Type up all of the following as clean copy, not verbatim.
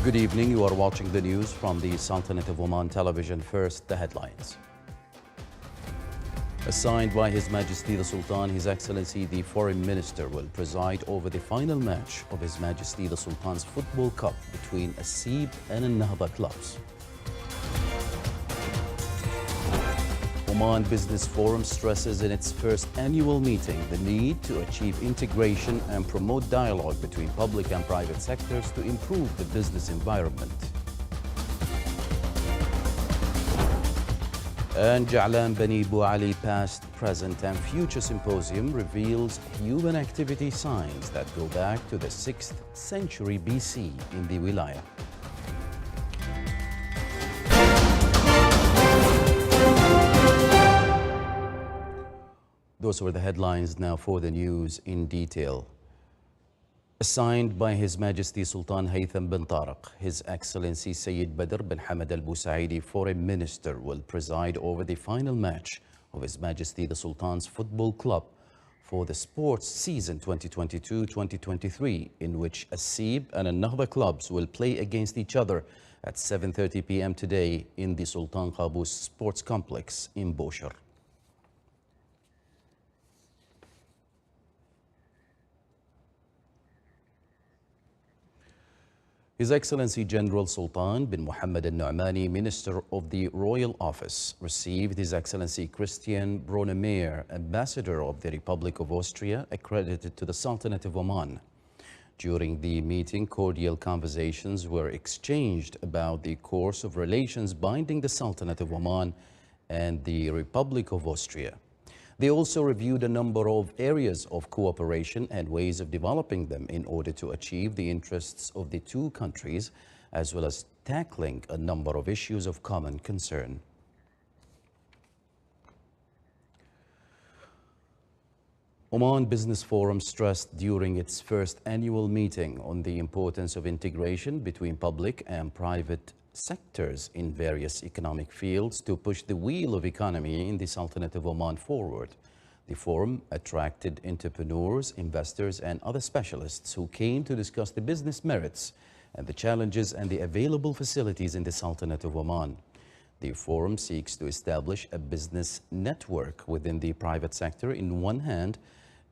Good evening. You are watching the news from the Sultanate of Oman television. First, the headlines. Assigned by His Majesty the Sultan, His Excellency the Foreign Minister will preside over the final match of His Majesty the Sultan's Football Cup between Asib and Al-Nahda clubs. Oman Business Forum stresses in its first annual meeting the need to achieve integration and promote dialogue between public and private sectors to improve the business environment. And Ja'lan Bani Bu Ali Past, Present and Future Symposium reveals human activity signs that go back to the 6th century BC in the Wilaya. Those were the headlines. Now for the news in detail. Assigned by His Majesty Sultan Haytham bin Tariq, His Excellency Sayyid Badr bin Hamad Al Busaidi, Foreign Minister, will preside over the final match of His Majesty the Sultan's Football Club for the sports season 2022-2023, in which Asib and Al-Nahda clubs will play against each other at 7:30 p.m. today in the Sultan Qaboos Sports Complex in Bosher. His Excellency General Sultan bin Mohammed Al Nu'mani, Minister of the Royal Office, received His Excellency Christian Bronemeyer, Ambassador of the Republic of Austria, accredited to the Sultanate of Oman. During the meeting, cordial conversations were exchanged about the course of relations binding the Sultanate of Oman and the Republic of Austria. They also reviewed a number of areas of cooperation and ways of developing them in order to achieve the interests of the two countries, as well as tackling a number of issues of common concern. Oman Business Forum stressed during its first annual meeting on the importance of integration between public and private sectors in various economic fields to push the wheel of economy in the Sultanate of Oman forward. The forum attracted entrepreneurs, investors and other specialists who came to discuss the business merits and the challenges and the available facilities in the Sultanate of Oman. The forum seeks to establish a business network within the private sector in one hand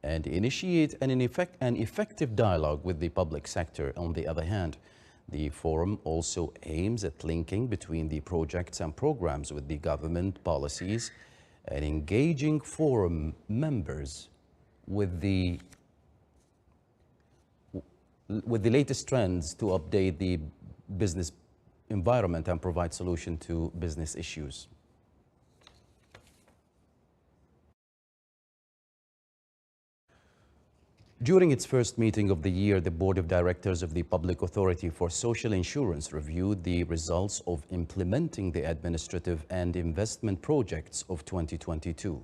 and initiate an effective dialogue with the public sector on the other hand. The forum also aims at linking between the projects and programs with the government policies and engaging forum members with the latest trends to update the business environment and provide solution to business issues. During its first meeting of the year, the Board of Directors of the Public Authority for Social Insurance reviewed the results of implementing the administrative and investment projects of 2022.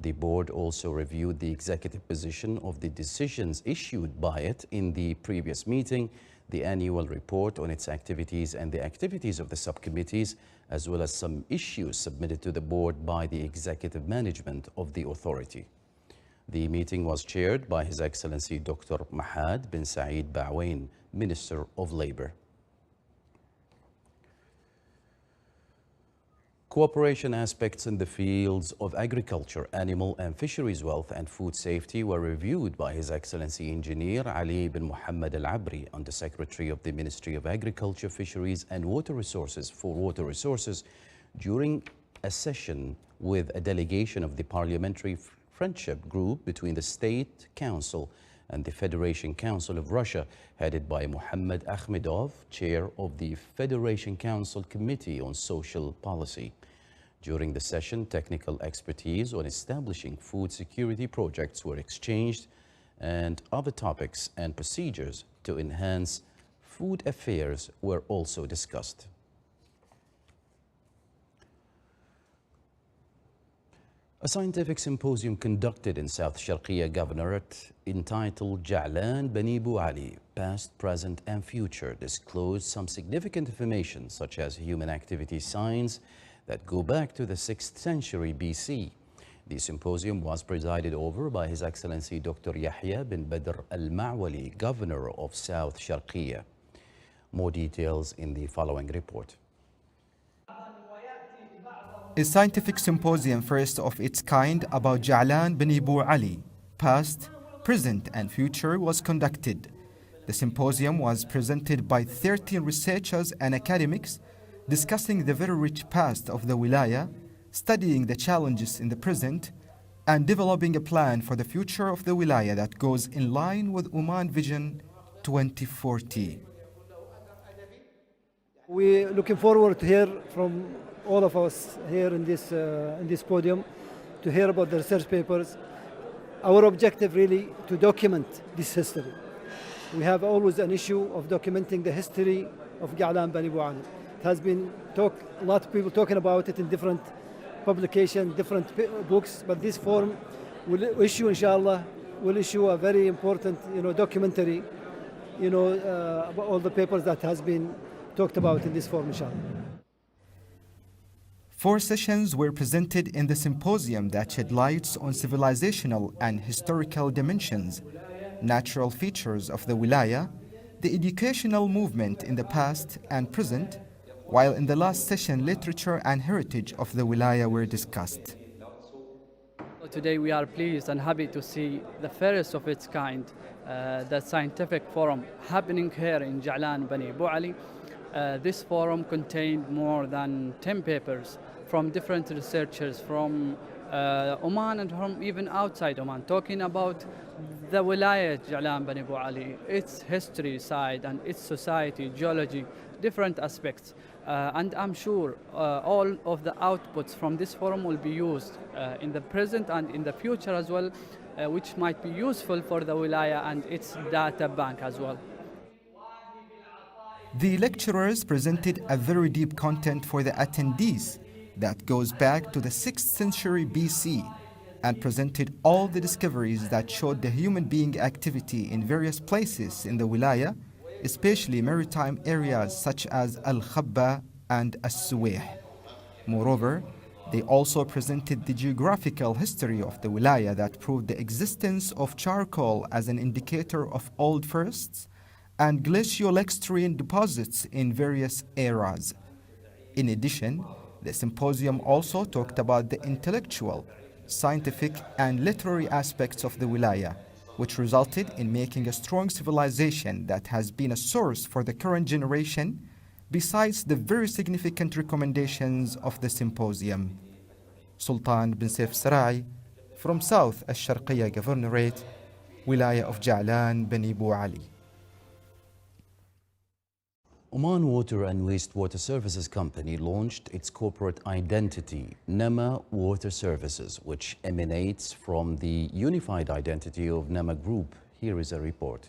The board also reviewed the executive position of the decisions issued by it in the previous meeting, the annual report on its activities and the activities of the subcommittees, as well as some issues submitted to the board by the executive management of the authority. The meeting was chaired by His Excellency Dr. Mahad bin Saeed Ba'wain, Minister of Labor. Cooperation aspects in the fields of agriculture, animal and fisheries wealth and food safety were reviewed by His Excellency Engineer Ali bin Muhammad Al-Abri, Under-Secretary of the Ministry of Agriculture, Fisheries and Water Resources during a session with a delegation of the Parliamentary Friendship Group between the State Council and the Federation Council of Russia, headed by Muhammad Akhmedov, Chair of the Federation Council Committee on Social Policy. During the session, technical expertise on establishing food security projects were exchanged and other topics and procedures to enhance food affairs were also discussed. A scientific symposium conducted in South Sharqiya Governorate entitled Ja'lan Bani Bu Ali, Past, Present and Future disclosed some significant information such as human activity signs that go back to the 6th century BC. The symposium was presided over by His Excellency Dr. Yahya bin Badr Al-Ma'wali, Governor of South Sharqiya. More details in the following report. A scientific symposium first of its kind about Ja'lan bin Abu Ali, past, present and future, was conducted. The symposium was presented by 13 researchers and academics discussing the very rich past of the wilaya, studying the challenges in the present, and developing a plan for the future of the wilaya that goes in line with Oman Vision 2040. We're looking forward to hear from all of us here in this podium to hear about the research papers. Our objective really to document this history. We have always an issue of documenting the history of Ja'lan bin Abu Ali. It has been a lot of people talking about it in different publications, different books, but this forum will issue, inshallah, will issue a very important, documentary, about all the papers that has been talked about in this forum, inshallah. 4 sessions were presented in the symposium that shed lights on civilizational and historical dimensions, natural features of the wilaya, the educational movement in the past and present, while in the last session literature and heritage of the wilaya were discussed. Today we are pleased and happy to see the first of its kind, the scientific forum happening here in Ja'lan bin Abu Ali. This forum contained more than 10 papers from different researchers from Oman and from even outside Oman, talking about the Wilayah Ja'lan bin Abu Ali, its history side and its society, geology, different aspects. And I'm sure all of the outputs from this forum will be used in the present and in the future as well, which might be useful for the Wilayah and its data bank as well. The lecturers presented a very deep content for the attendees that goes back to the 6th century BC and presented all the discoveries that showed the human being activity in various places in the wilaya, especially maritime areas such as Al-Khabba and As-Suwayh. Moreover, they also presented the geographical history of the wilaya that proved the existence of charcoal as an indicator of old forests and glaciolextrian deposits in various eras. In addition, the symposium also talked about the intellectual, scientific and literary aspects of the wilaya, which resulted in making a strong civilization that has been a source for the current generation, besides the very significant recommendations of the symposium. Sultan bin Saif Sarai, from South Al-Sharqiyya Governorate, Wilaya of Ja'lan bin Abu Ali. Oman Water and Wastewater Services Company launched its corporate identity, Nama Water Services, which emanates from the unified identity of Nama Group. Here is a report.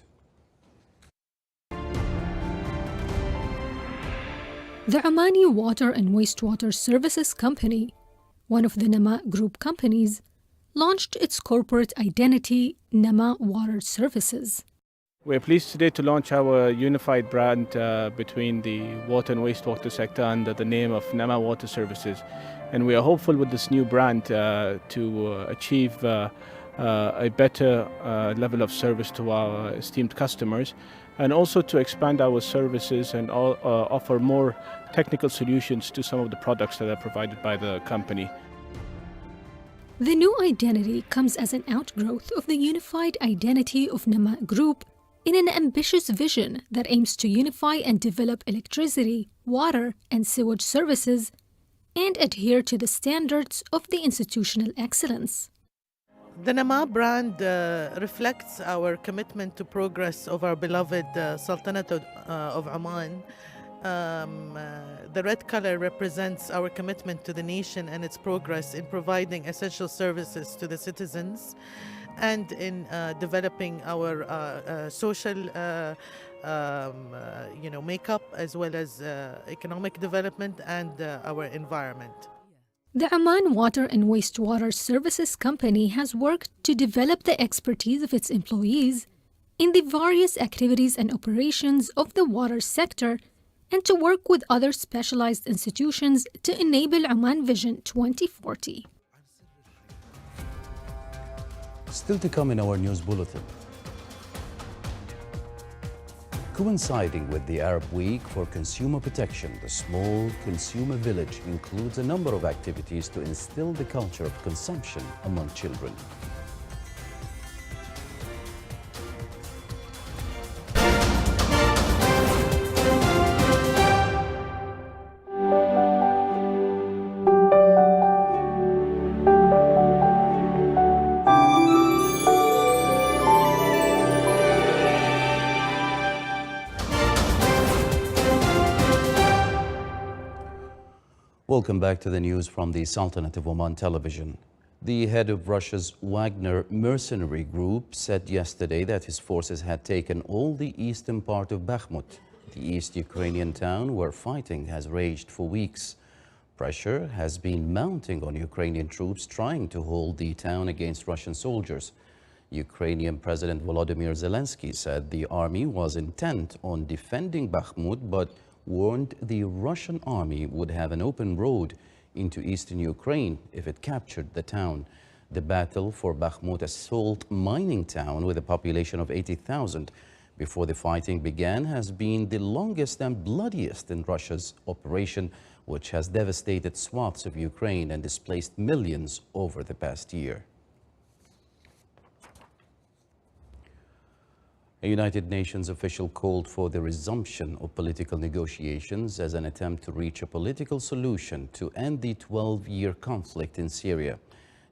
The Omani Water and Wastewater Services Company, one of the Nama Group companies, launched its corporate identity, Nama Water Services. We're pleased today to launch our unified brand between the water and wastewater sector under the name of Nama Water Services. And we are hopeful with this new brand to achieve a better level of service to our esteemed customers, and also to expand our services and offer more technical solutions to some of the products that are provided by the company. The new identity comes as an outgrowth of the unified identity of Nama Group in an ambitious vision that aims to unify and develop electricity, water, and sewage services and adhere to the standards of the institutional excellence. The Nama brand reflects our commitment to progress of our beloved Sultanate of Oman. The red color represents our commitment to the nation and its progress in providing essential services to the citizens and in developing our social makeup, as well as economic development and our environment. The Oman Water and Wastewater Services Company has worked to develop the expertise of its employees in the various activities and operations of the water sector and to work with other specialized institutions to enable Oman Vision 2040. Still to come in our news bulletin. Coinciding with the Arab Week for Consumer Protection, the Small Consumer Village includes a number of activities to instill the culture of consumption among children. Welcome back to the news from the Sultanate of Oman television. The head of Russia's Wagner mercenary group said yesterday that his forces had taken all the eastern part of Bakhmut, the East Ukrainian town where fighting has raged for weeks. Pressure has been mounting on Ukrainian troops trying to hold the town against Russian soldiers. Ukrainian President Volodymyr Zelensky said the army was intent on defending Bakhmut, but warned the Russian army would have an open road into eastern Ukraine if it captured the town. The battle for Bakhmut, a salt mining town with a population of 80,000 before the fighting began, has been the longest and bloodiest in Russia's operation, which has devastated swaths of Ukraine and displaced millions over the past year. A United Nations official called for the resumption of political negotiations as an attempt to reach a political solution to end the 12-year conflict in Syria.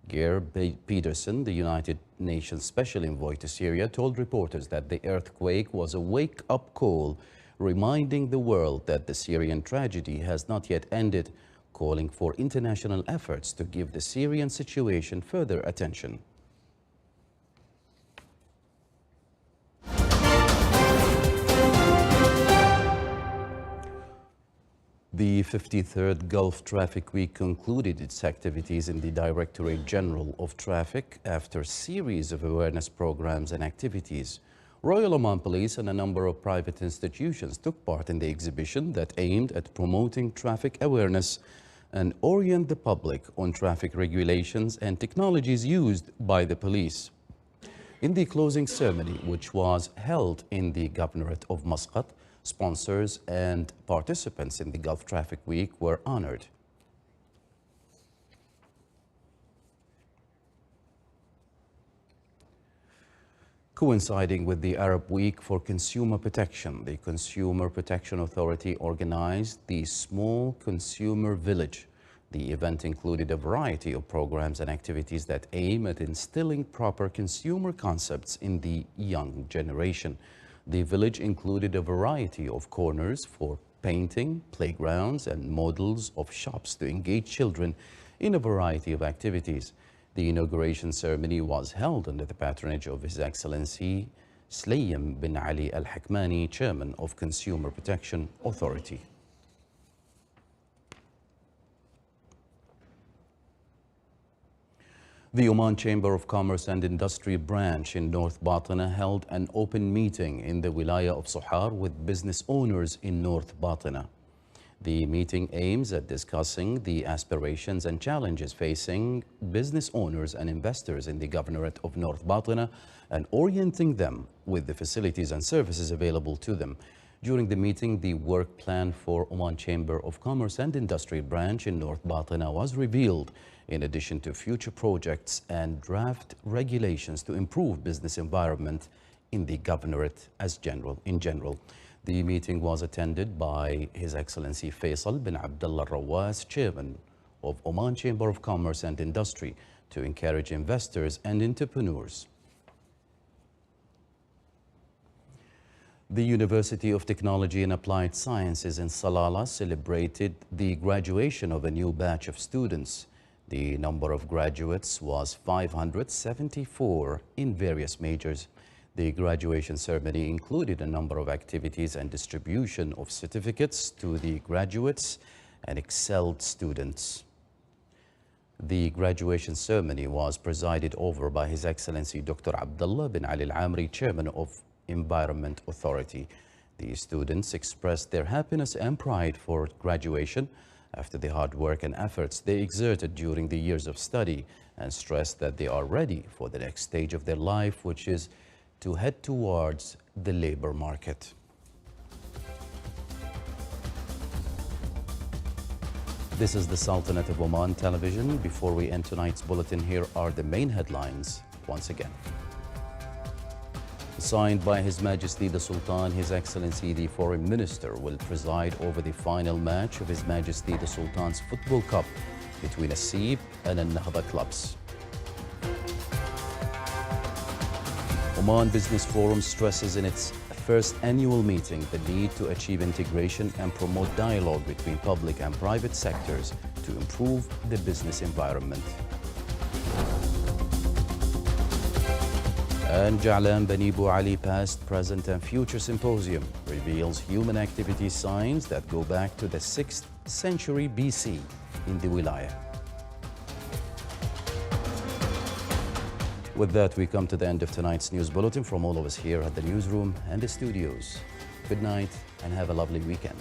Geir Pedersen, the United Nations Special Envoy to Syria, told reporters that the earthquake was a wake-up call, reminding the world that the Syrian tragedy has not yet ended, calling for international efforts to give the Syrian situation further attention. The 53rd Gulf Traffic Week concluded its activities in the Directorate General of Traffic after a series of awareness programs and activities. Royal Oman Police and a number of private institutions took part in the exhibition that aimed at promoting traffic awareness and orient the public on traffic regulations and technologies used by the police. In the closing ceremony, which was held in the Governorate of Muscat, sponsors and participants in the Gulf Traffic Week were honored. Coinciding with the Arab Week for Consumer Protection, the Consumer Protection Authority organized the Small Consumer Village. The event included a variety of programs and activities that aim at instilling proper consumer concepts in the young generation. The village included a variety of corners for painting, playgrounds, and models of shops to engage children in a variety of activities. The inauguration ceremony was held under the patronage of His Excellency Slayem bin Ali Al Hakmani, Chairman of Consumer Protection Authority. The Oman Chamber of Commerce and Industry branch in North Batna held an open meeting in the Wilaya of Sohar with business owners in North Batna. The meeting aims at discussing the aspirations and challenges facing business owners and investors in the Governorate of North Batna and orienting them with the facilities and services available to them. During the meeting, the work plan for Oman Chamber of Commerce and Industry branch in North Batna was revealed, in addition to future projects and draft regulations to improve business environment in the Governorate in general. The meeting was attended by His Excellency Faisal bin Abdullah Rawas, Chairman of Oman Chamber of Commerce and Industry, to encourage investors and entrepreneurs. The University of Technology and Applied Sciences in Salalah celebrated the graduation of a new batch of students. The number of graduates was 574 in various majors. The graduation ceremony included a number of activities and distribution of certificates to the graduates and excelled students. The graduation ceremony was presided over by His Excellency Dr. Abdullah bin Ali Al-Amri, Chairman of Environment Authority. The students expressed their happiness and pride for graduation after the hard work and efforts they exerted during the years of study, and stressed that they are ready for the next stage of their life, which is to head towards the labor market. This is the Sultanate of Oman television. Before we end tonight's bulletin, here are the main headlines once again. Signed by His Majesty the Sultan, His Excellency the Foreign Minister will preside over the final match of His Majesty the Sultan's Football Cup between Asib and Al-Nahda clubs. Oman Business Forum stresses in its first annual meeting the need to achieve integration and promote dialogue between public and private sectors to improve the business environment. And Ja'lan Bani Bu Ali Past, Present and Future Symposium reveals human activity signs that go back to the 6th century BC in the Wilaya. With that, we come to the end of tonight's news bulletin from all of us here at the newsroom and the studios. Good night and have a lovely weekend.